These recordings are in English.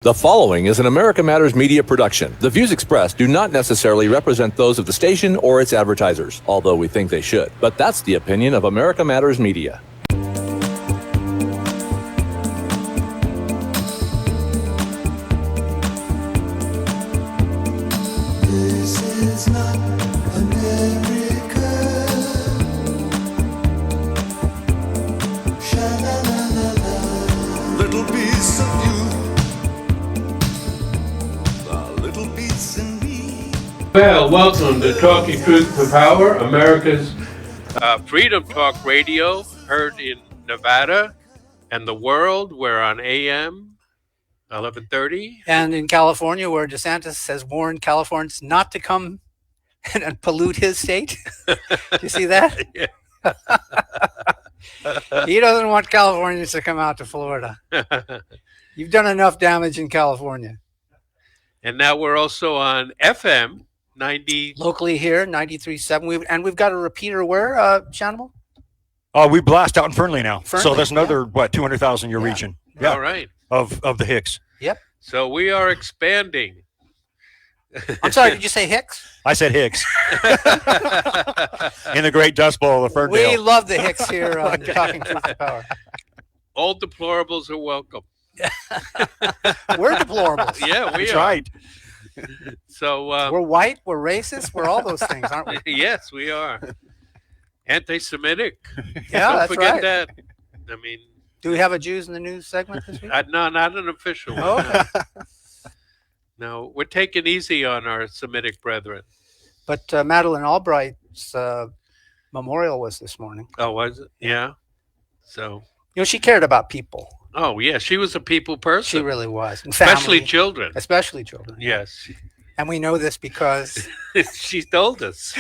The following is an America Matters media production. The views expressed do not necessarily represent those of the station or its advertisers, although we think they should. But that's the opinion of America Matters Media. This is not America. Sha-la-la-la-la. Little piece of you. Well, welcome to Talking Truth to Power, America's Freedom Talk Radio, heard in Nevada and the world. We're on AM 1130. And in California, where DeSantis has warned Californians not to come and pollute his state. You see that? Yeah. He doesn't want Californians to come out to Florida. You've done enough damage in California. And now we're also on FM 90. Locally here, 93.7. And we've got a repeater where, Shanimal? We blast out in Fernley now. Fernley, so that's another, 200,000 you're reaching. Yeah. All right. Of the Hicks. Yep. So we are expanding. I'm sorry, did you say Hicks? I said Hicks. In the great Dust Bowl of Ferndale. We love the Hicks here on Talking Truth to Power. All deplorables are welcome. We're deplorables. Yeah, we That's are. right. So We're white, we're racist, we're all those things, aren't we? yes, we are. Anti-Semitic. Yeah, Don't that's forget right. that. I mean, Do we have a Jews in the News segment this week? no, not an official one. Oh, okay. No, we're taking easy on our Semitic brethren. But Madeleine Albright's memorial was this morning. Oh, was it? Yeah. So, You know, she cared about people. oh, yeah, she was a people person. She really was. And Especially family, children. especially children. Yes. And we know this because She told us.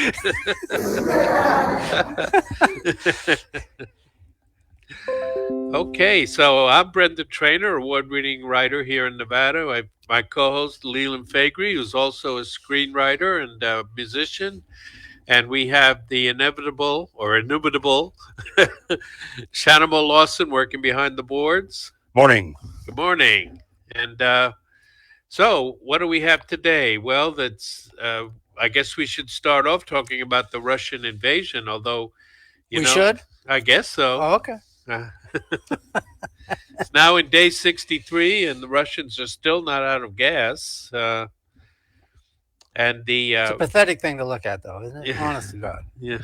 Okay, so I'm Brendan Trainor, award-winning writer here in Nevada. My co-host, Leland Faegre, who's also a screenwriter and a musician. And we have the inimitable Shanimal Lawson working behind the boards. Morning. Good morning. And so what do we have today? Well, that's I guess we should start off talking about the Russian invasion, although, we should. I guess so. Oh, okay. It's now in day 63, and the Russians are still not out of gas. And the It's a pathetic thing to look at, though, isn't it? Yeah. Honest to God. Yeah.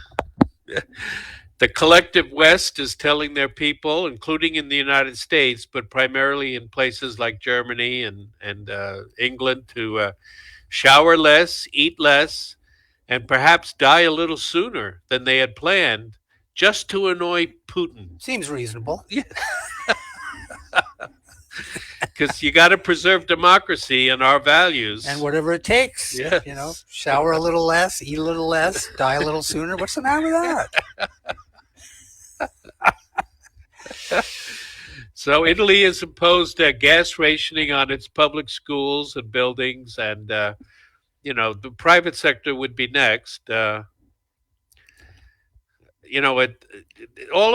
The collective West is telling their people, including in the United States, but primarily in places like Germany and England, to shower less, eat less, and perhaps die a little sooner than they had planned, just to annoy Putin. Seems reasonable. Because you got to preserve democracy and our values. And whatever it takes. Yes. You know, shower a little less, eat a little less, die a little sooner. What's the matter with that? So Italy has imposed gas rationing on its public schools and buildings, and the private sector would be next. All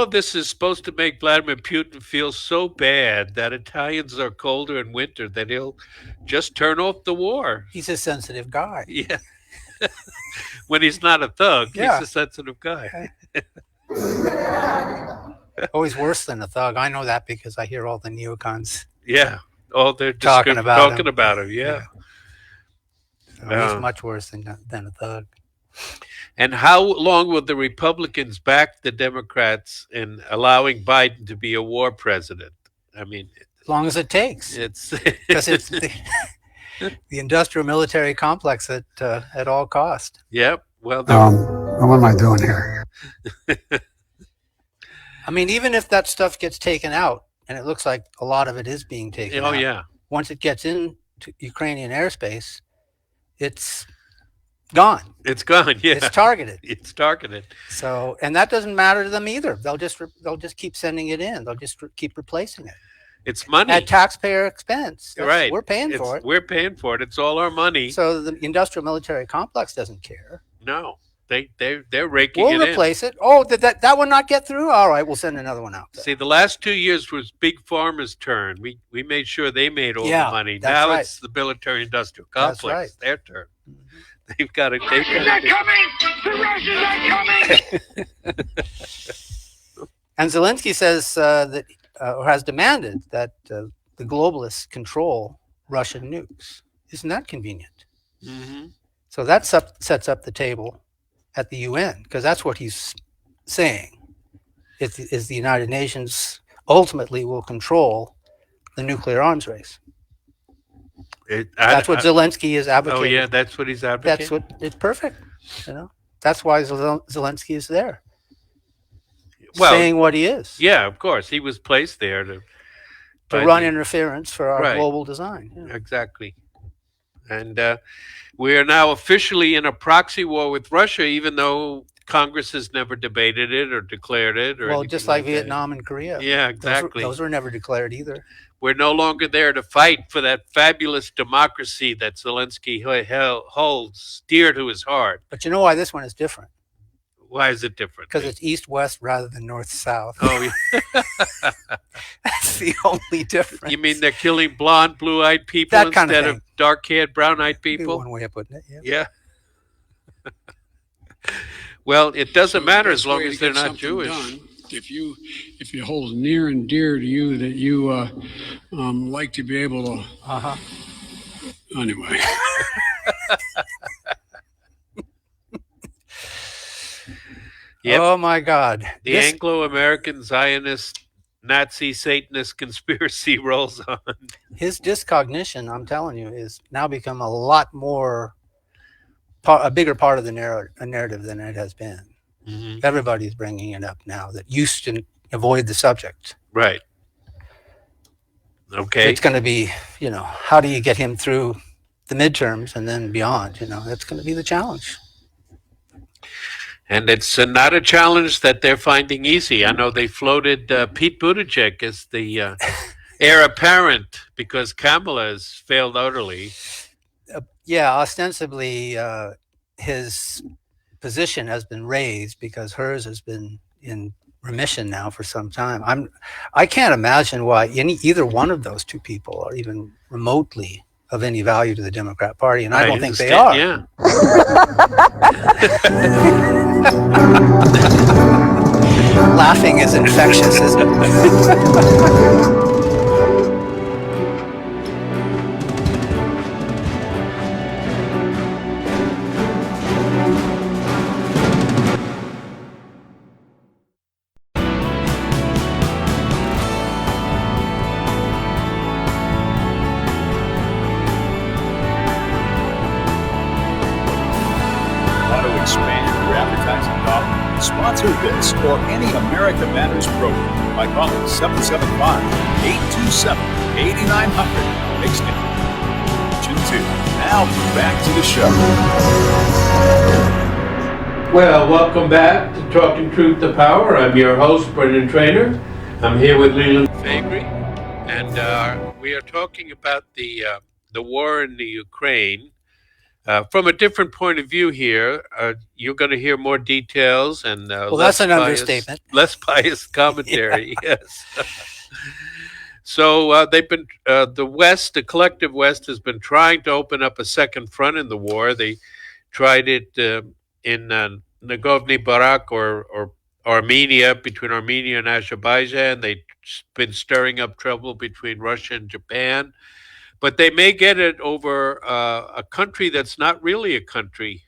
of this is supposed to make Vladimir Putin feel so bad that Italians are colder in winter that he'll just turn off the war. He's a sensitive guy. Yeah. When he's not a thug, Yeah. he's a sensitive guy. Always worse than a thug. I know that because I hear all the neocons. Yeah. Oh, they're Talking about him. about him. Yeah. So he's much worse than a thug. And how long will the Republicans back the Democrats in allowing Biden to be a war president? I mean, As long as it takes. it's Because it's the industrial military complex at all cost. Yep. Well, What am I doing here? I mean, even if that stuff gets taken out, and it looks like a lot of it is being taken out. oh yeah, Once it gets into Ukrainian airspace, it's gone. it's gone. Yeah, It's targeted. It's targeted. So, and that doesn't matter to them either. They'll just keep sending it in. They'll just keep replacing it It's money. at taxpayer expense. Right. We're paying for it. We're paying for it. It's all our money. So the industrial military complex doesn't care. No, They're raking We'll it replace it. Oh, did that one not get through? All right, we'll send another one out. in. See, the last 2 years was Big Pharma's turn. We made sure they made all the money. That's Now right. it's the military-industrial That's complex. right. Their turn. They've got to. Russians are coming! The Russians are coming! And Zelensky says that, or has demanded that the globalists control Russian nukes. Isn't that convenient? Mm-hmm. So that sets up the table at the UN, because that's what he's saying. Is the United Nations ultimately will control the nuclear arms race. That's what Zelensky is advocating. Oh yeah, that's what he's advocating. That's what it's perfect. That's why Zelensky is there. Well, saying what he is. Yeah, of course, he was placed there to run interference for our global design. Yeah. Exactly. And we are now officially in a proxy war with Russia, even though Congress has never debated it or declared it. Or just like Vietnam and Korea. Yeah, exactly. Those were never declared either. We're no longer there to fight for that fabulous democracy that Zelensky holds dear to his heart. But you know why this one is different? Why is it different? Because it's east-west rather than north-south. Oh, yeah. That's the only difference. You mean they're killing blonde, blue-eyed people that kind instead of dark-haired, brown-eyed people? One way of putting it, yeah. Well, it doesn't matter as long as they're not Jewish. Done, if you hold near and dear to you that you like to be able to. Anyway. Yep. Oh my God! The Anglo-American Zionist Nazi Satanist conspiracy rolls on. His discognition, I'm telling you, is now become a lot more, a bigger part of the narrative than it has been. Mm-hmm. Everybody's bringing it up now that used to avoid the subject. Right. Okay. It's going to be, how do you get him through the midterms and then beyond? That's going to be the challenge. And it's not a challenge that they're finding easy. I know they floated Pete Buttigieg as the heir apparent because Kamala has failed utterly. Yeah, ostensibly his position has been raised because hers has been in remission now for some time. I can't imagine why either one of those two people are even remotely of any value to the Democrat Party, and I don't think they are. Yeah. Laughing is infectious, isn't it? Sponsor this or any America Matters program by calling 775-827-8900. Extension 2. Now back to the show. Well, welcome back to Talking Truth to Power. I'm your host, Brendan Trainor. I'm here with Leland Faegre, and we are talking about the war in the Ukraine. From a different point of view here, you're going to hear more details and that's an understatement. Less biased commentary. Yes. So they've been the West, the collective West, has been trying to open up a second front in the war. They tried it in Nagorno-Karabakh or Armenia, between Armenia and Azerbaijan. They've been stirring up trouble between Russia and Japan. But they may get it over a country that's not really a country,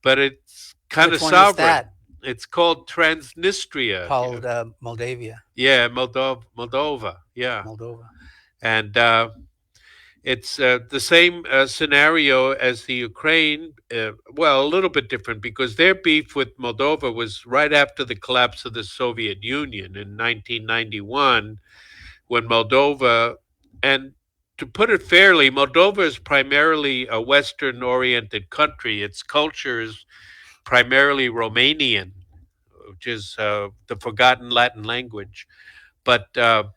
but it's kind of sovereign. That? It's called Transnistria. Called Moldavia. Yeah, Moldova. Yeah. Moldova. And it's the same scenario as the Ukraine. Well, a little bit different because their beef with Moldova was right after the collapse of the Soviet Union in 1991, when Moldova and to put it fairly, Moldova is primarily a Western-oriented country. Its culture is primarily Romanian, which is the forgotten Latin language. But the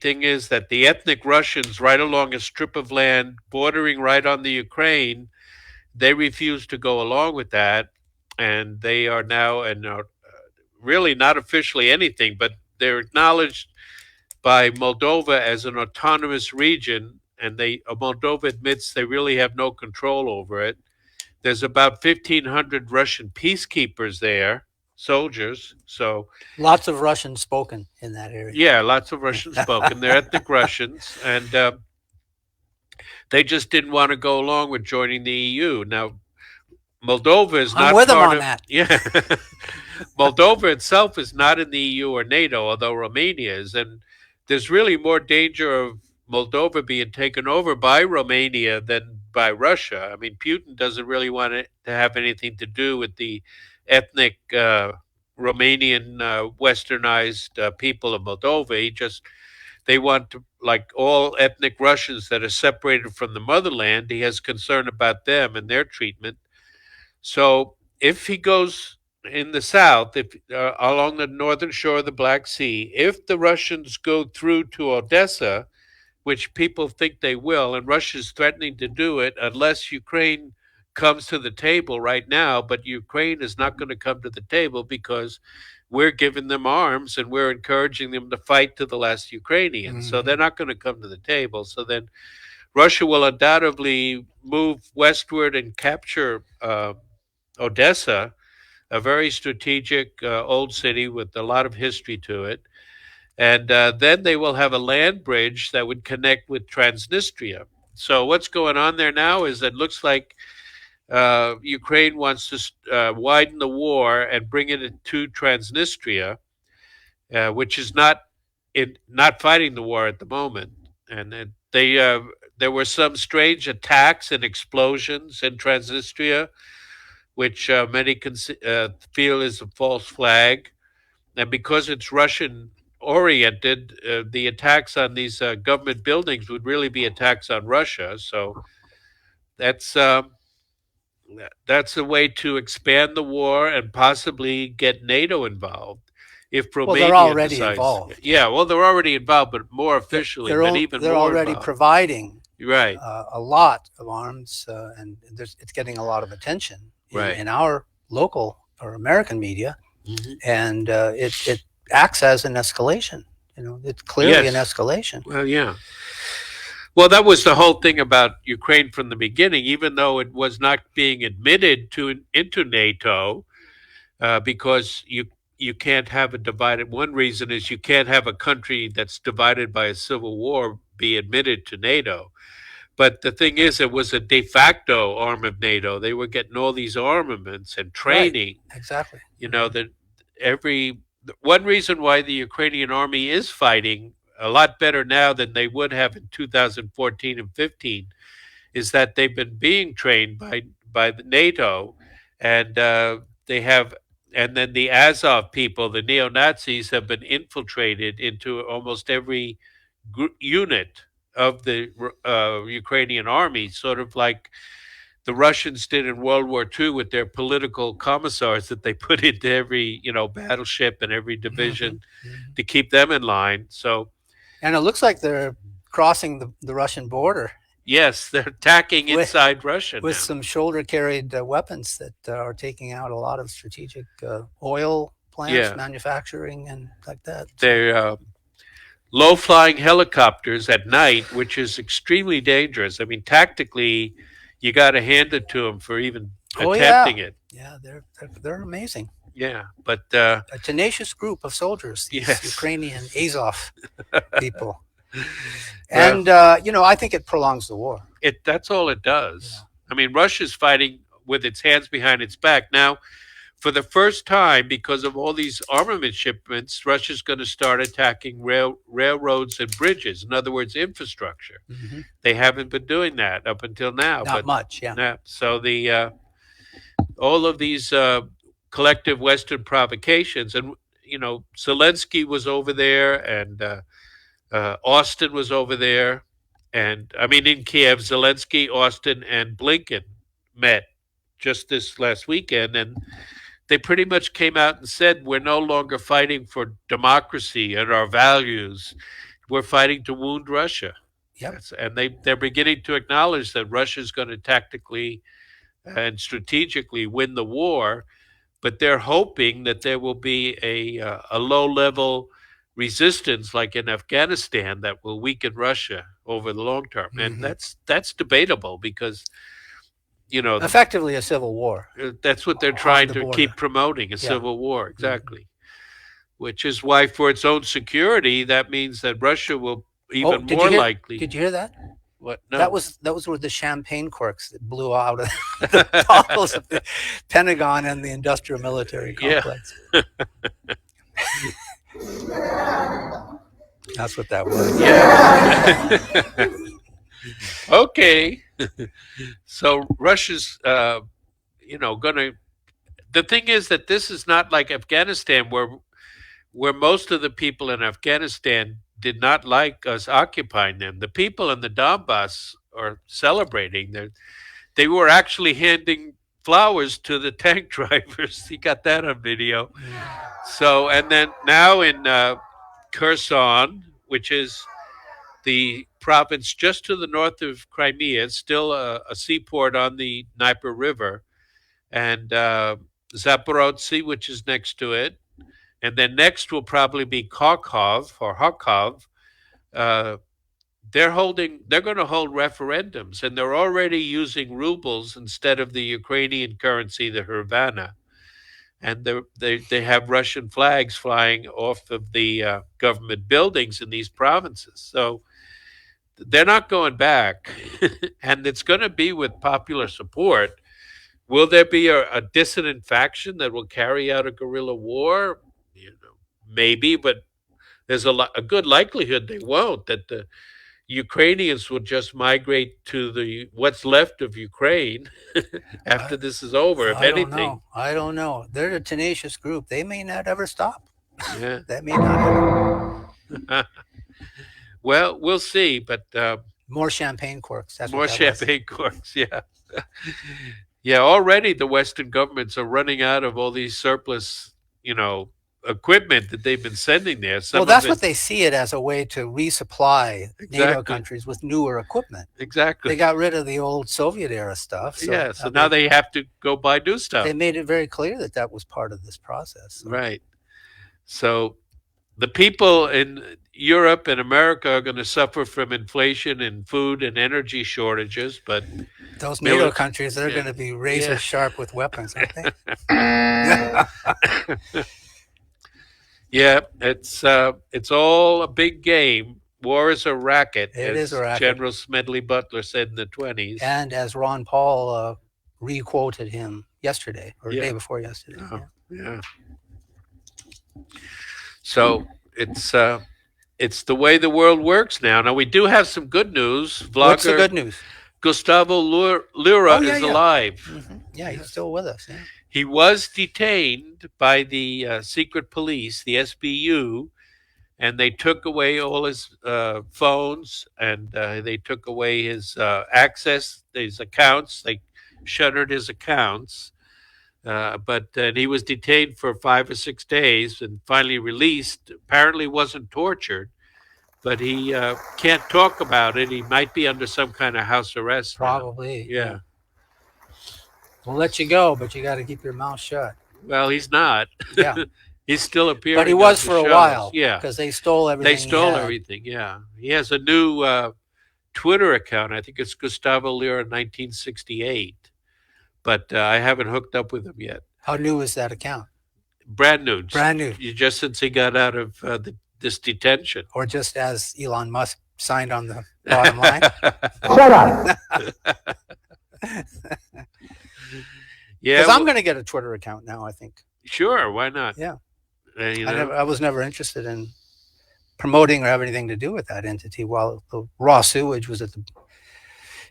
thing is that the ethnic Russians, right along a strip of land bordering right on the Ukraine, they refuse to go along with that, and they are now and are really not officially anything, but they're acknowledged by Moldova as an autonomous region, and Moldova admits they really have no control over it. There's about 1,500 Russian peacekeepers there, soldiers. So Lots of Russian spoken in that area. yeah, lots of Russian spoken. They're ethnic Russians, and they just didn't want to go along with joining the EU. Now, Moldova is not I'm with them part on of that. yeah. Moldova itself is not in the EU or NATO, although Romania is, and there's really more danger of Moldova being taken over by Romania than by Russia. I mean, Putin doesn't really want it to have anything to do with the ethnic Romanian westernized people of Moldova. They want to, like all ethnic Russians that are separated from the motherland, he has concern about them and their treatment. So if he goes in the south, if along the northern shore of the Black Sea, if the Russians go through to Odessa, which people think they will, and Russia's threatening to do it unless Ukraine comes to the table right now, but Ukraine is not going to come to the table because we're giving them arms and we're encouraging them to fight to the last Ukrainian. So they're not going to come to the table. So then Russia will undoubtedly move westward and capture Odessa, a very strategic old city with a lot of history to it. And then they will have a land bridge that would connect with Transnistria. So what's going on there now is it looks like Ukraine wants to widen the war and bring it to Transnistria, which is not fighting the war at the moment. And there were some strange attacks and explosions in Transnistria, which many feel is a false flag. And because it's Russian oriented, the attacks on these government buildings would really be attacks on Russia. So that's a way to expand the war and possibly get NATO involved. If Romania they're already decides, involved. Yeah, well, they're already involved, but more officially, They're already involved. providing Right. A lot of arms, and it's getting a lot of attention in our local or American media, and it acts as an escalation. It's clearly an escalation. Well, yeah. Well, that was the whole thing about Ukraine from the beginning, even though it was not being admitted into NATO, because you can't have a divided. One reason is you can't have a country that's divided by a civil war be admitted to NATO. But the thing is, it was a de facto arm of NATO. They were getting all these armaments and training. Right. Exactly. That one reason why the Ukrainian army is fighting a lot better now than they would have in 2014 and 15 is that they've been being trained by the NATO, and they have, and then the Azov people, the neo-Nazis, have been infiltrated into almost every unit of the Ukrainian army, sort of like the Russians did in World War II with their political commissars that they put into every battleship and every division to keep them in line. So, and it looks like they're crossing the Russian border. Yes, they're attacking inside Russia with now. Some shoulder-carried weapons that are taking out a lot of strategic oil plants, manufacturing, and like that. They're low-flying helicopters at night, which is extremely dangerous. I mean, tactically, you got to hand it to them for even attempting it. Yeah, they're amazing. Yeah, but a tenacious group of soldiers, these Ukrainian Azov people. And I think it prolongs the war. That's all it does. Yeah. I mean, Russia's fighting with its hands behind its back. Now, for the first time, because of all these armament shipments, Russia's going to start attacking railroads and bridges. In other words, infrastructure. They haven't been doing that up until now. Not much, yeah. So the all of these collective Western provocations, and Zelensky was over there, and Austin was over there, and I mean in Kiev, Zelensky, Austin, and Blinken met just this last weekend, and they pretty much came out and said, we're no longer fighting for democracy and our values. We're fighting to wound Russia. Yep. And they're beginning to acknowledge that Russia is going to tactically and strategically win the war, but they're hoping that there will be a low-level resistance like in Afghanistan that will weaken Russia over the long term. And that's debatable because, effectively a civil war. That's what they're trying the to border. keep promoting, a civil war, exactly. Which is why, for its own security, that means that Russia will even more likely. Did you hear that? What? No. Those were the champagne corks that blew out of the bottles of the Pentagon and the industrial military complex. That's what that was. Yeah. Okay. So Russia's, gonna. The thing is that this is not like Afghanistan, where most of the people in Afghanistan did not like us occupying them. The people in the Donbass are celebrating. They were actually handing flowers to the tank drivers. You got that on video. So, and then now in Kherson, which is the province just to the north of Crimea, it's still a seaport on the Dnieper River, and Zaporozhye, which is next to it. And then next will probably be Kharkov or Kharkov. They're going to hold referendums, and they're already using rubles instead of the Ukrainian currency, the hryvnia. And they have Russian flags flying off of the government buildings in these provinces. So they're not going back, and it's going to be with popular support. Will there be a dissident faction that will carry out a guerrilla war? Maybe, but there's a good likelihood they won't, that the Ukrainians will just migrate to what's left of Ukraine after this is over, if anything. I don't know. They're a tenacious group. They may not ever stop. Yeah. That may not ever. Well, we'll see, but more champagne corks. That's more champagne corks, yeah. Yeah, already the Western governments are running out of all these surplus, equipment that they've been sending there. Well, that's what they see it as, a way to resupply NATO countries with newer equipment. Exactly. They got rid of the old Soviet era stuff. So so now they have to go buy new stuff. They made it very clear that was part of this process. So. Right. So the people in Europe and America are going to suffer from inflation and food and energy shortages, but those NATO countries, they're going to be razor sharp with weapons, aren't they? Yeah, it's all a big game. War is a racket. It is a racket. General Smedley Butler said in the 1920s. And as Ron Paul re-quoted him yesterday, or the day before yesterday. Yeah. So it's the way the world works now. Now we do have some good news. Vlogger What's the good news? Gustavo Lira is alive. Mm-hmm. Yeah, he's still with us. Yeah. He was detained by the secret police, the SBU, and they took away all his phones, and they took away his access, his accounts. They shuttered his accounts. But he was detained for 5 or 6 days and finally released. Apparently wasn't tortured, but he can't talk about it. He might be under some kind of house arrest. Probably. Yeah. We'll let you go, but you got to keep your mouth shut. Well, he's not. Yeah. He's still appearing. But he was for a while. Yeah. Because they stole everything. They stole everything, yeah. He has a new Twitter account. I think it's Gustavo Lira 1968. But I haven't hooked up with him yet. How new is that account? Brand new. Brand new. Just since he got out of this detention. Or just as Elon Musk signed on the bottom line? Shut up. Yeah. Because I'm going to get a Twitter account now, I think. Sure, why not? Yeah. You I was never interested in promoting or have anything to do with that entity while the raw sewage was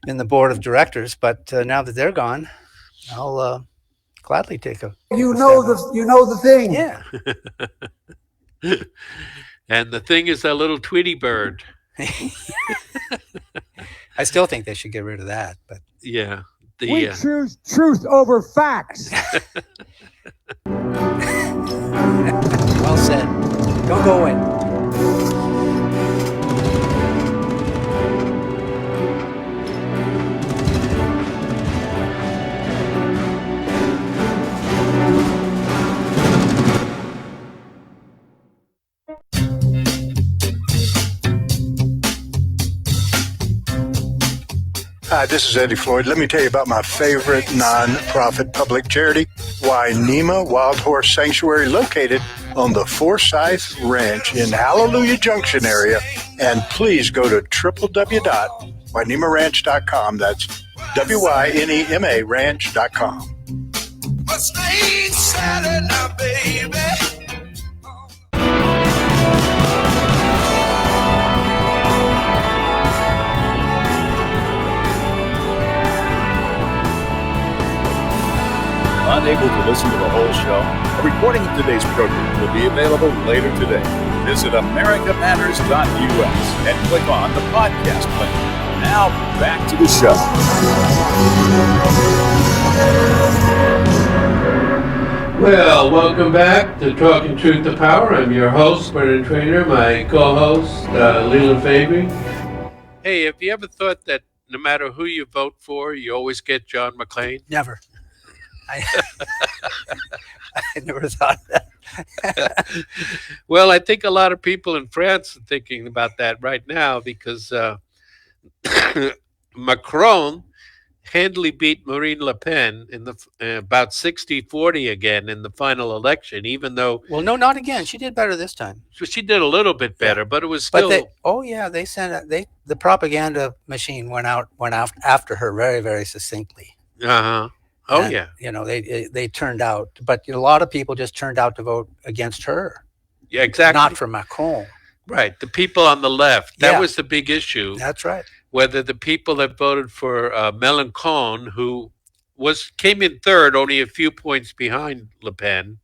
in the board of directors. But now that they're gone, I'll gladly take a. You know the thing. Yeah. And the thing is that little Tweety bird. I still think they should get rid of that, but yeah. We choose truth over facts. Well said. Don't go away. Hi, this is Eddie Floyd. Let me tell you about my favorite non-profit public charity, Wainema Wild Horse Sanctuary, located on the Forsythe Ranch in Hallelujah Junction area. And please go to www.wainemaranch.com. That's WYNEMA ranch.com. Mustang Saturday now, baby. Unable to listen to the whole show, a recording of today's program will be available later today. Visit americamatters.us and click on the podcast link. Now, back to the show. Well, welcome back to Talking Truth to Power. I'm your host, Bernard Trainor, my co-host, Leland Faegre. Hey, have you ever thought that no matter who you vote for, you always get John McClane? Never. I never thought of that. Well, I think a lot of people in France are thinking about that right now because Macron handily beat Marine Le Pen in the about 60-40 again in the final election, even though... Well, no, not again. She did better this time. She did a little bit better, but it was still... They sent the propaganda machine went after her very, very succinctly. Uh-huh. Oh, and, yeah. You know, they turned out, but a lot of people just turned out to vote against her. Yeah, exactly. Not for Macron. Right. The people on the left. That was the big issue. That's right. Whether the people that voted for Mélenchon, who came in third, only a few points behind Le Pen,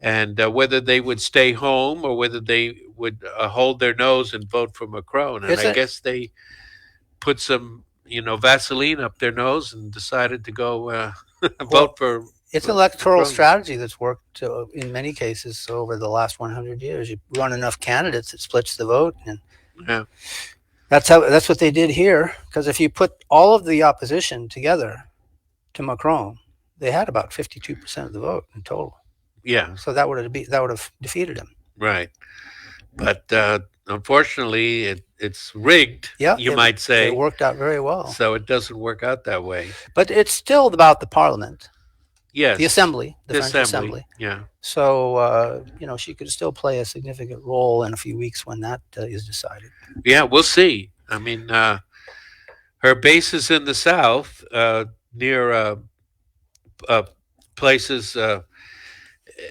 and whether they would stay home or whether they would hold their nose and vote for Macron. And I guess they put some... Vaseline up their nose and decided to go vote for... It's electoral strategy that's worked in many cases over the last 100 years. You run enough candidates, it splits the vote. And that's what they did here. Because if you put all of the opposition together to Macron, they had about 52% of the vote in total. Yeah. So that would have defeated him. Right. But unfortunately, it's rigged, you might say. It worked out very well. So it doesn't work out that way. But it's still about the parliament. Yes. The assembly, the French assembly. Yeah. So, she could still play a significant role in a few weeks when that is decided. Yeah, we'll see. I mean, her base is in the south, near places,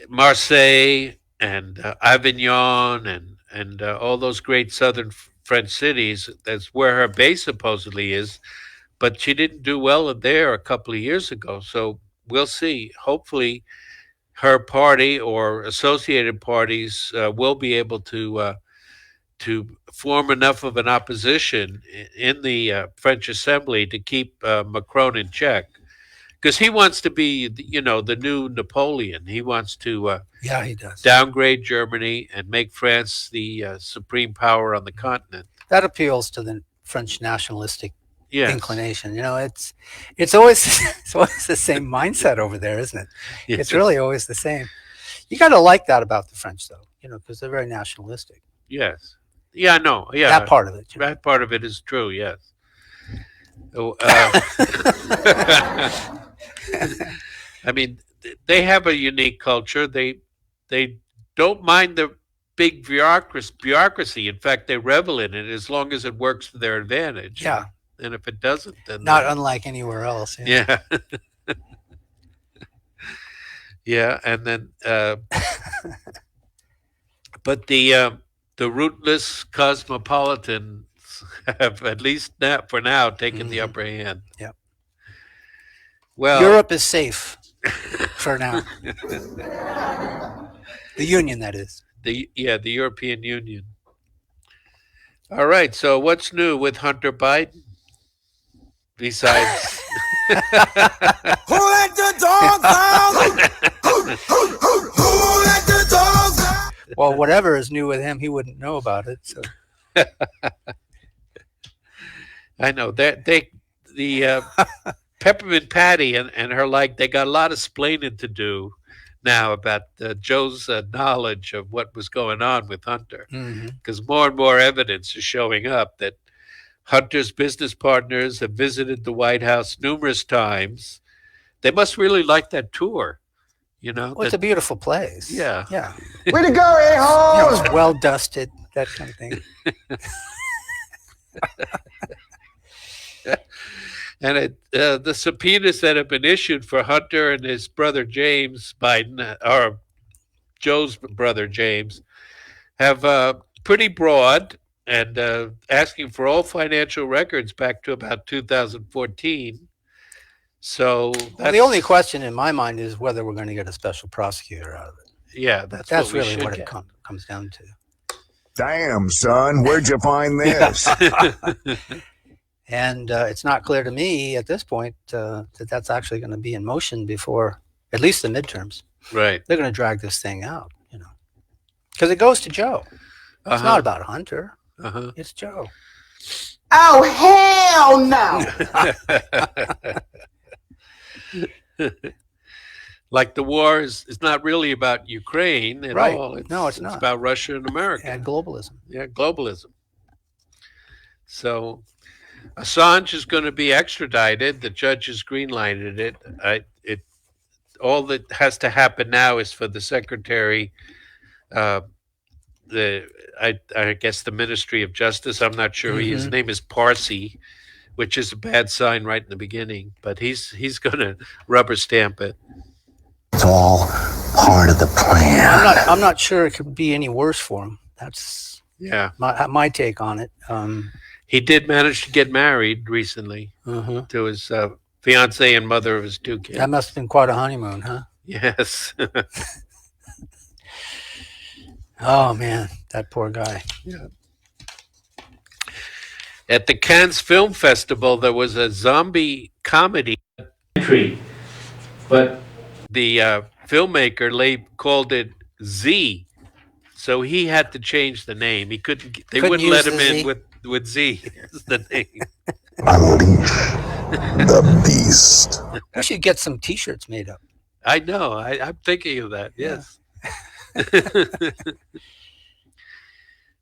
Marseille and Avignon and all those great southern French cities. That's where her base supposedly is, but she didn't do well there a couple of years ago. So we'll see. Hopefully, her party or associated parties will be able to form enough of an opposition in the French Assembly to keep Macron in check. Because he wants to be, the new Napoleon. He wants to he does. Downgrade Germany and make France the supreme power on the continent. That appeals to the French nationalistic inclination. It's always the same mindset over there, isn't it? Yes. It's really always the same. You got to like that about the French, though, because they're very nationalistic. Yes. Yeah, no. Yeah. That part of it. That part of it is true, yes. I mean, they have a unique culture. They don't mind the big bureaucracy. In fact, they revel in it as long as it works to their advantage. Yeah. And if it doesn't, then... Not unlike anywhere else. Yeah. Yeah, and then... but the rootless cosmopolitans have, at least for now, taken the upper hand. Yeah. Well, Europe is safe for now. The Union, that is. The European Union. All right. So what's new with Hunter Biden? Besides, Who let the dogs out? Who let the dogs out? Well, whatever is new with him, he wouldn't know about it. So I know that the Peppermint Patty and her they got a lot of splaining to do now about Joe's knowledge of what was going on with Hunter, because more and more evidence is showing up that Hunter's business partners have visited the White House numerous times. They must really like that tour, you know. Well, it's a beautiful place. Yeah. Yeah. Way to go, a-holes! It's well dusted, that kind of thing. And the subpoenas that have been issued for Hunter and his brother James Biden, or Joe's brother James, have pretty broad and asking for all financial records back to about 2014. So Well, the only question in my mind is whether we're going to get a special prosecutor out of it. Yeah, that's really what it comes down to. Damn, son, where'd you find this? And it's not clear to me at this point that that's actually going to be in motion before at least the midterms. Right. They're going to drag this thing out, you know, because it goes to Joe. It's not about Hunter. It's Joe. Oh, hell no! Like the war is not really about Ukraine at Right. all. No, it's not. It's about Russia and America. And globalism. Yeah, globalism. So Assange is going to be extradited. The judge has greenlighted it. All that has to happen now is for the secretary, I guess the Ministry of Justice. I'm not sure. His name is Parsi, which is a bad sign right in the beginning. But he's going to rubber stamp it. It's all part of the plan. I'm not sure it could be any worse for him. That's my take on it. He did manage to get married recently to his fiance and mother of his 2 kids. That must have been quite a honeymoon, huh? Yes. Oh man, that poor guy. Yeah. At the Cannes Film Festival, there was a zombie comedy entry, but the filmmaker called it Z, so he had to change the name. He couldn't. They wouldn't let him in with Z as the name. Unleash the beast. We should get some T-shirts made up. I know. I'm thinking of that. Yes.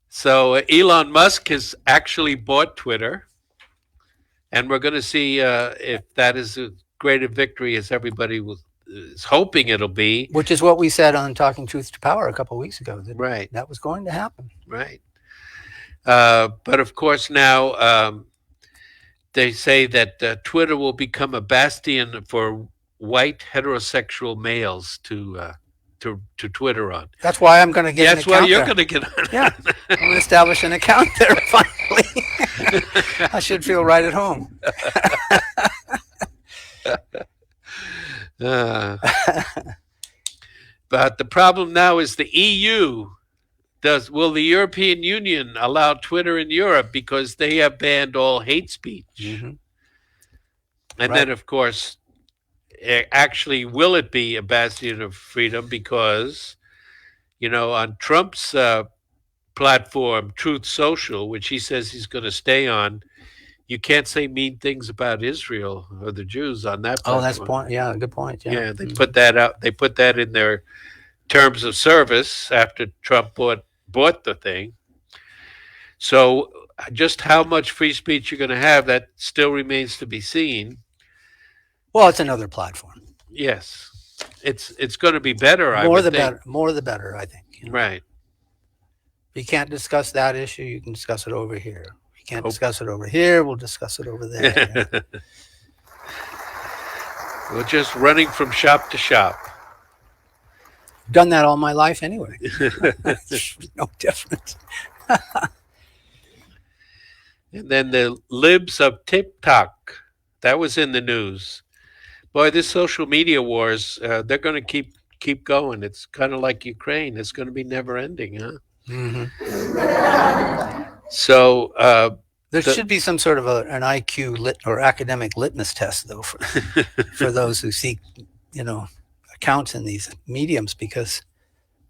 So Elon Musk has actually bought Twitter, and we're going to see if that is as great a victory as everybody is hoping it'll be. Which is what we said on Talking Truth to Power a couple of weeks ago. Right. That was going to happen. Right. But of course now they say that Twitter will become a bastion for white heterosexual males to Twitter on. That's why I'm going to get. That's why you're going to get on. Yeah, I'm going to establish an account there finally. I should feel right at home. But the problem now is the EU. Will the European Union allow Twitter in Europe because they have banned all hate speech? And then, of course, actually, will it be a bastion of freedom? Because, you know, on Trump's platform, Truth Social, which he says he's going to stay on, you can't say mean things about Israel or the Jews on that platform. Oh, that's point. Yeah, good point. Yeah, they put that out. They put that in their terms of service after Trump bought the thing. So just how much free speech you're going to have, that still remains to be seen. Well, it's another platform. Yes, it's going to be better. More the better, I think. You know? Right. If you can't discuss that issue, you can discuss it over here. If you can't discuss it over here, we'll discuss it over there. We're just running from shop to shop. Done that all my life anyway. No difference. And then the libs of TikTok, that was in the news. Boy, this social media wars, they're going to keep going. It's kind of like Ukraine. It's going to be never ending, huh? So there should be some sort of an IQ or academic litmus test, though, for those who seek, accounts in these mediums, because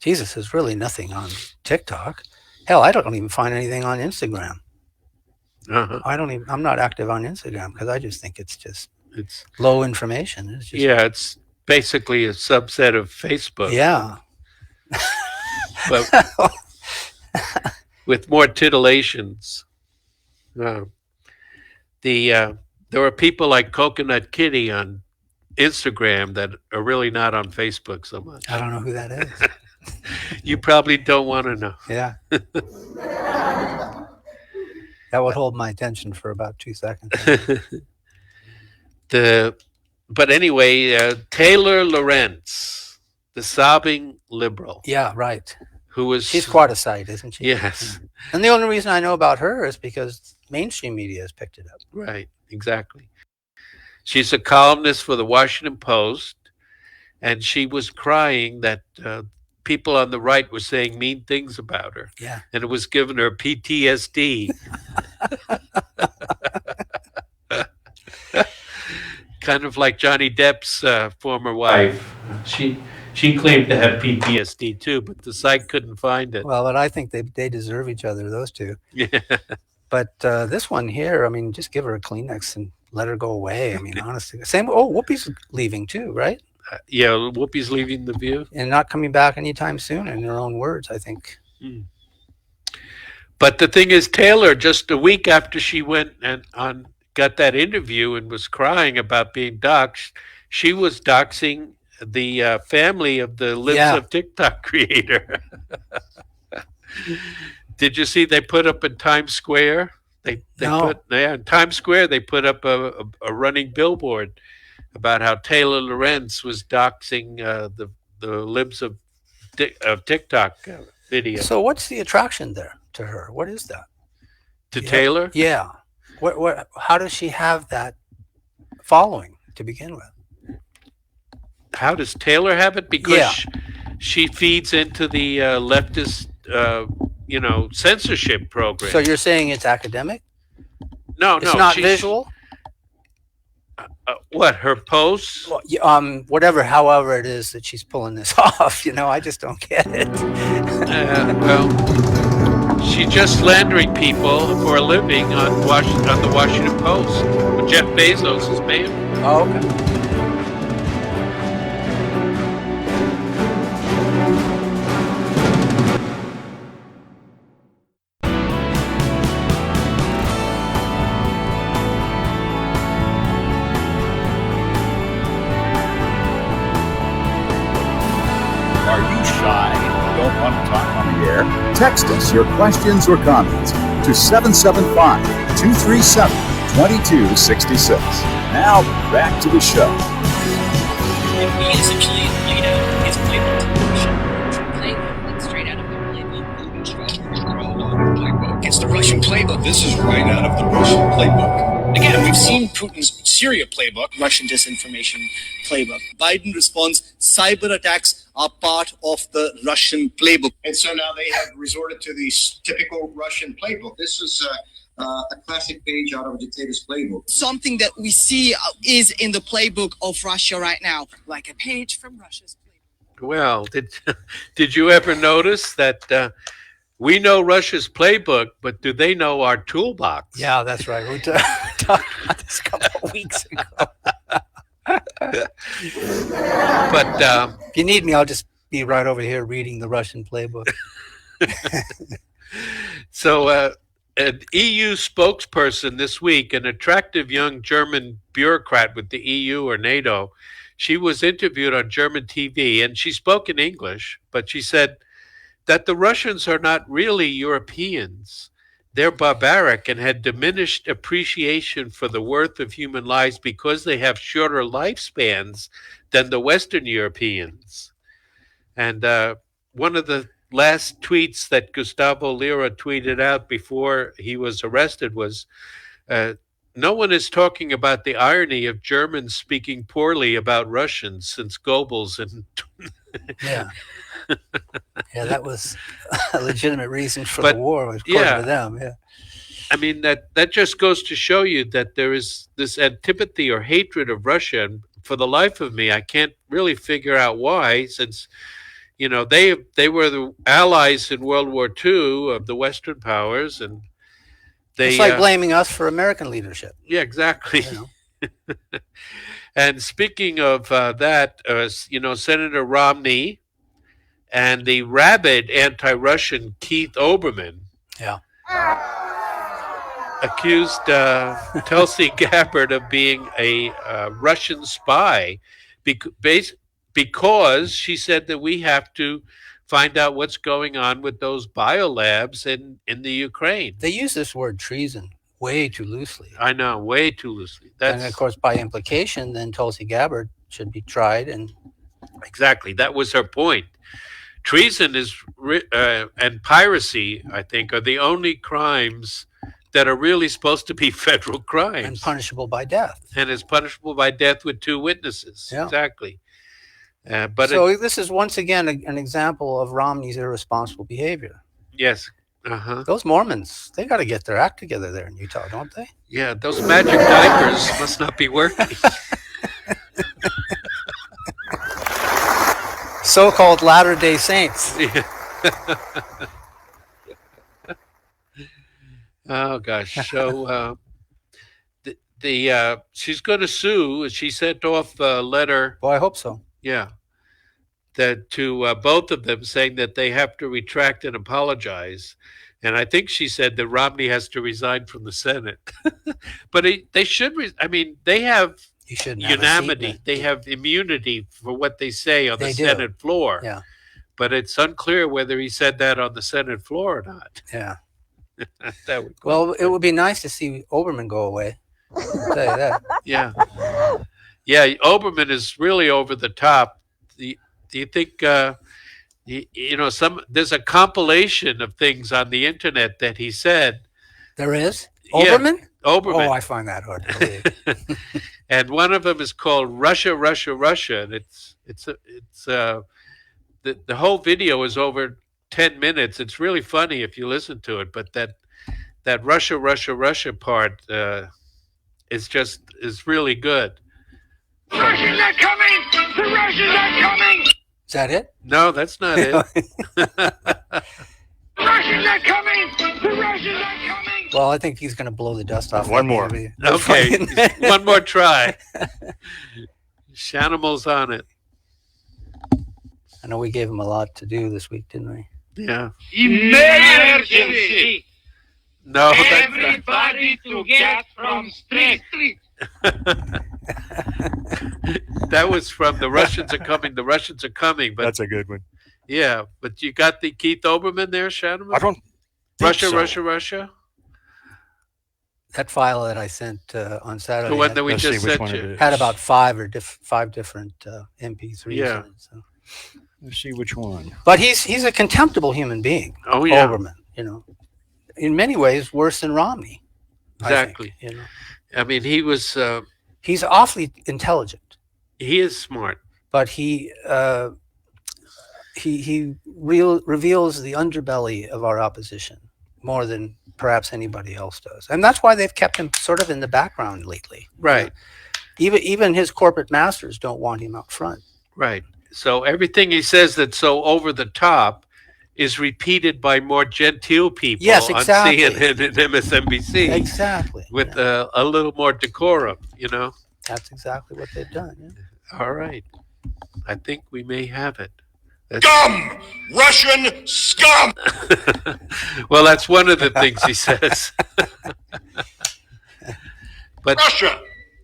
Jesus, there's really nothing on TikTok. Hell, I don't even find anything on Instagram. I'm not active on Instagram because I just think it's low information. It's basically a subset of Facebook. Yeah. But with more titillations. there are people like Coconut Kitty on Instagram that are really not on Facebook so much. I don't know who that is. You probably don't want to know. Yeah. That would hold my attention for about 2 seconds. But anyway, Taylor Lorenz, the sobbing liberal. Yeah, right. She's quite a sight, isn't she? Yes. And the only reason I know about her is because mainstream media has picked it up. Right, exactly. She's a columnist for the Washington Post, and she was crying that people on the right were saying mean things about her. Yeah. And it was giving her PTSD. Kind of like Johnny Depp's former wife. She claimed to have PTSD too, but the site couldn't find it. Well, but I think they deserve each other, those two. Yeah. But this one here, I mean, just give her a Kleenex and let her go away. I mean, honestly. Same. Oh, Whoopi's leaving too, right? Yeah, Whoopi's leaving The View. And not coming back anytime soon, in her own words, I think. But the thing is, Taylor, just a week after she went and got that interview and was crying about being doxxed, she was doxing the family of the Lives of TikTok creator. Did you see they put up in Times Square? In Times Square they put up a running billboard about how Taylor Lorenz was doxing the Libs of TikTok video. So what's the attraction there to her? What is that? To Taylor? Yeah. What? How does she have that following to begin with? How does Taylor have it? Because she feeds into the leftist, censorship program. So you're saying it's academic? No, it's not visual. What, her posts? Whatever, however it is that she's pulling this off, I just don't get it. She's just slandering people for a living on the Washington Post. Jeff Bezos is paying her. Oh, okay. Are you shy and don't want to talk on the air? Text us your questions or comments to 775-237-2266. Now, back to the show. And we essentially laid out his playbook. Playbook, straight out of the playbook. It's the Russian playbook. This is right out of the Russian playbook. Again, we've seen Putin's Syria playbook, Russian disinformation playbook. Biden responds, cyber attacks are part of the Russian playbook. And so now they have resorted to the typical Russian playbook. This is a classic page out of a dictator's playbook. Something that we see is in the playbook of Russia right now, like a page from Russia's playbook. Well, did you ever notice that we know Russia's playbook, but do they know our toolbox? Yeah, that's right. We talked about this a couple of weeks ago. But if you need me, I'll just be right over here reading the Russian playbook. So an EU spokesperson this week, an attractive young German bureaucrat with the EU or NATO, she was interviewed on German TV, and she spoke in English, but she said that the Russians are not really Europeans. They're barbaric and had diminished appreciation for the worth of human lives because they have shorter lifespans than the Western Europeans. And one of the last tweets that Gustavo Lira tweeted out before he was arrested was, no one is talking about the irony of Germans speaking poorly about Russians since Goebbels and... Yeah. Yeah, that was a legitimate reason for the war, according to them. Yeah. I mean, that just goes to show you that there is this antipathy or hatred of Russia. And for the life of me, I can't really figure out why, since, they were the allies in World War II of the Western powers. And it's like blaming us for American leadership. Yeah, exactly. And speaking of that, Senator Romney and the rabid anti-Russian Keith Olbermann accused Tulsi Gabbard of being a Russian spy because she said that we have to find out what's going on with those biolabs in the Ukraine. They use this word treason way too loosely. I know, way too loosely. And of course, by implication, then Tulsi Gabbard should be tried. And exactly, that was her point. Treason is and piracy, I think, are the only crimes that are really supposed to be federal crimes and punishable by death. And is punishable by death with 2 witnesses. Yeah. Exactly. But so this is once again an example of Romney's irresponsible behavior. Yes. Those Mormons, they got to get their act together there in Utah, don't they? Yeah, those magic diapers must not be working. So-called Latter-day Saints. Yeah. Oh gosh. So she's going to sue. She sent off a letter. Well, I hope so. Yeah. That to both of them, saying that they have to retract and apologize. And I think she said that Romney has to resign from the Senate. But they should. I mean, they have unanimity. They have immunity for what they say on the Senate floor. Yeah. But it's unclear whether he said that on the Senate floor or not. Yeah. That would well, it would be nice to see Oberman go away. I'll tell you that. Yeah. Yeah, Oberman is really over the top. Do you think, there's a compilation of things on the internet that he said. There is? Oberman? Yeah, Oberman. Oh, I find that hard to believe. And one of them is called Russia, Russia, Russia. And the whole video is over 10 minutes. It's really funny if you listen to it. But that Russia, Russia, Russia part is really good. Russians are coming! The Russians are coming! Is that it? No, that's not it. Russians are coming! The Russians are coming! Well, I think he's going to blow the dust off. One more. Okay, one more try. Shanimal's on it. I know we gave him a lot to do this week, didn't we? Yeah. Emergency! No, everybody to get from street. That was from The Russians Are Coming. The Russians Are Coming. But that's a good one. Yeah, but you got the Keith Olbermann there, Shanimal? I don't think Russia, so. Russia, Russia. That file that I sent on Saturday, The one that we just sent you, had about five different MP3s. Yeah. In it, so. Let's see which one. But he's a contemptible human being. Oh yeah, Olbermann. In many ways worse than Romney. Exactly. I think, I mean, he was. He's awfully intelligent. He is smart, but he reveals the underbelly of our opposition more than perhaps anybody else does, and that's why they've kept him sort of in the background lately. Right. Even his corporate masters don't want him out front. Right. So everything he says that's so over the top is repeated by more genteel people Yes, exactly. on CNN and MSNBC. Exactly. With a little more decorum, That's exactly what they've done. Yeah. All right. I think we may have it. Scum! Russian scum! Well, that's one of the things he says. But Russia!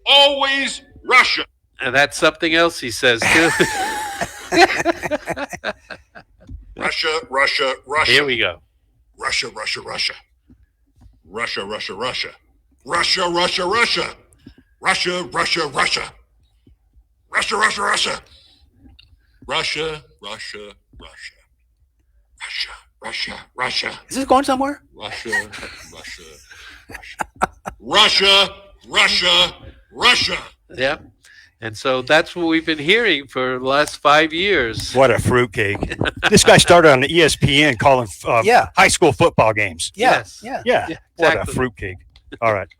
Always Russia! And that's something else he says, too. Russia, Russia, Russia. Here we go. Russia, Russia, Russia. Russia, Russia, Russia. Russia, Russia, Russia. Russia, Russia, Russia. Russia, Russia, Russia. Russia, Russia, Russia. Russia, Russia, Russia. Is this going somewhere? Russia, Russia, Russia. Russia, Russia, Russia. Yeah. And so that's what we've been hearing for the last 5 years. What a fruitcake. This guy started on the ESPN calling high school football games. Yes. Yeah. Exactly. What a fruitcake. All right.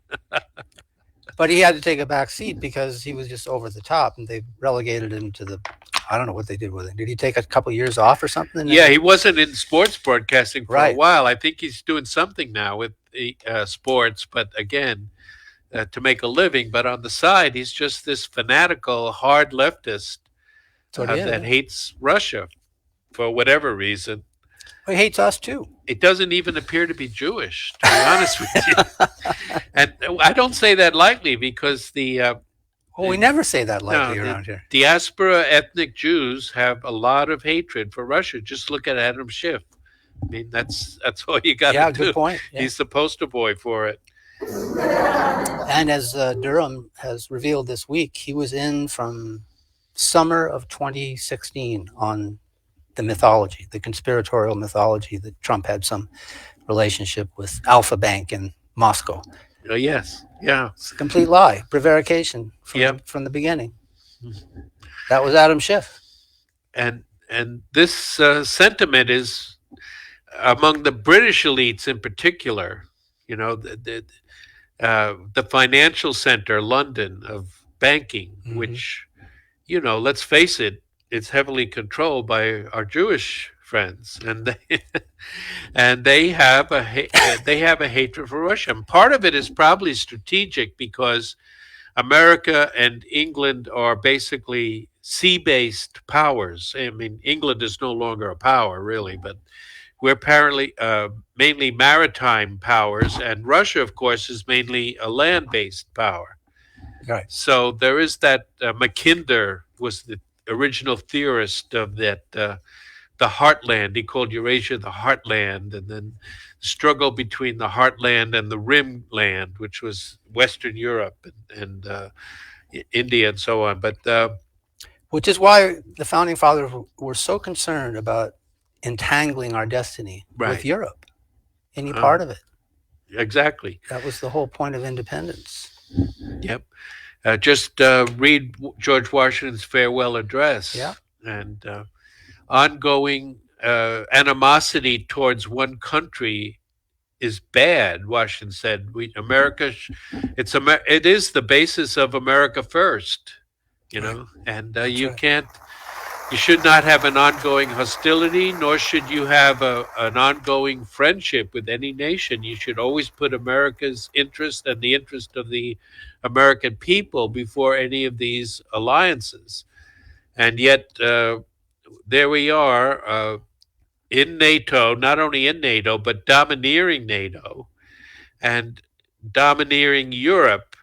But he had to take a back seat because he was just over the top, and they relegated him to I don't know what they did with him. Did he take a couple years off or something? Yeah, he wasn't in sports broadcasting for Right. a while. I think he's doing something now with the sports, but again, to make a living. But on the side, he's just this fanatical, hard leftist So he is, that yeah. hates Russia for whatever reason. He hates us too. it doesn't even appear to be Jewish, to be honest with you. And I don't say that lightly because we never say that lightly around here. Diaspora ethnic Jews have a lot of hatred for Russia. Just look at Adam Schiff. I mean, that's all you got to do. Yeah, good point. Yeah. He's the poster boy for it. And as Durham has revealed this week, he was in from summer of 2016 on the mythology, the conspiratorial mythology that Trump had some relationship with Alpha Bank in Moscow. Oh, yes. Yeah. It's a complete lie, prevarication from the beginning. That was Adam Schiff. And this sentiment is among the British elites in particular. You know, the financial center, London, of banking, which, you know, let's face it, it's heavily controlled by our Jewish friends, and they have a hatred for Russia. And part of it is probably strategic because America and England are basically sea-based powers. I mean, England is no longer a power, really, but we're apparently mainly maritime powers, and Russia, of course, is mainly a land-based power. Right. So there is that. Mackinder was the original theorist of that, the heartland. He called Eurasia the heartland, and then the struggle between the heartland and the rim land, which was Western Europe and India and so on. But which is why the founding fathers were so concerned about entangling our destiny with Europe, any part of it. Exactly. That was the whole point of independence. Yep. Just read George Washington's farewell address. Yeah. And ongoing animosity towards one country is bad. Washington said, it is the basis of America first, you know, and you should not have an ongoing hostility, nor should you have an ongoing friendship with any nation. You should always put America's interest and the interest of the American people before any of these alliances. And yet, there we are in NATO, not only in NATO, but domineering NATO and domineering Europe.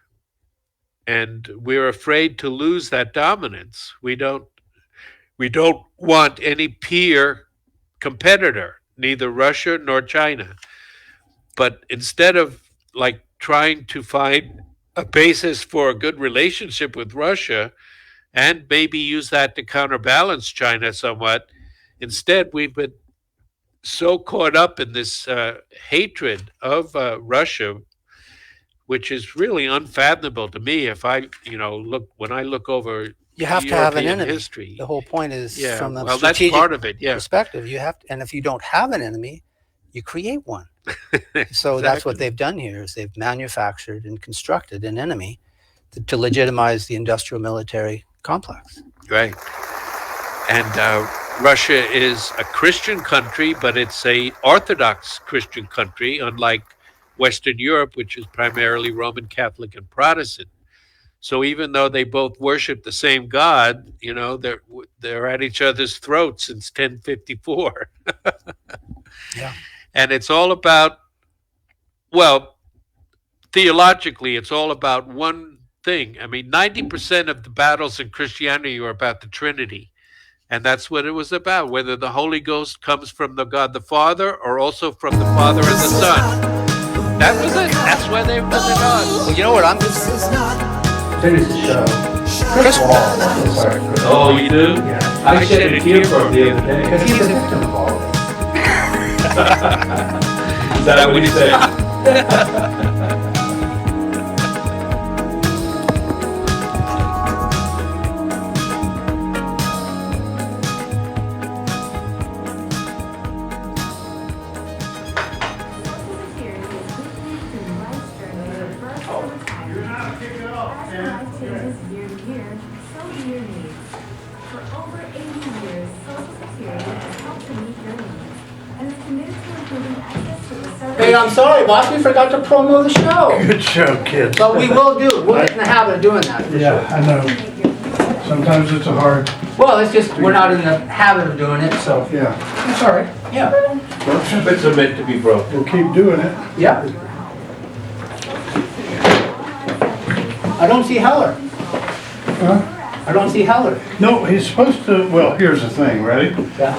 And we're afraid to lose that dominance. We don't want any peer competitor, neither Russia nor China. But instead of like trying to find a basis for a good relationship with Russia and maybe use that to counterbalance China somewhat, instead we've been so caught up in this hatred of Russia, which is really unfathomable to me. If I, when I look over you have to have an European enemy. History. The whole point is from a that's strategic part of it, perspective. You have to, and if you don't have an enemy, you create one. So that's what they've done here is they've manufactured and constructed an enemy to legitimize the industrial military complex. Right. And Russia is a Christian country, but it's a Orthodox Christian country, unlike Western Europe, which is primarily Roman Catholic and Protestant. So even though they both worship the same God, they're at each other's throats since 1054. Yeah. And it's all about, theologically, it's all about one thing. I mean, 90% of the battles in Christianity are about the Trinity. And that's what it was about, whether the Holy Ghost comes from the God the Father or also from the Father and the Son. That was it. That's why they put it on. Well, you know what? Finish the show. Chris Wall. Sorry, Chris. Oh, you do? Yeah. I shed a tear from the other day. Because he's a victim of all of it. Is that what you said? Hey, I'm sorry, boss. We forgot to promo the show. Good show, kids. But we will do. We'll get in the habit of doing that. Yeah, I know. Sometimes it's a hard. Well, it's just we're not in the habit of doing it, so yeah. it's all right. Yeah. Trumpets are meant to be broken. We'll keep doing it. Yeah. I don't see Heller. Huh? I don't see Heller. No, he's supposed to, well, here's the thing, ready? Yeah.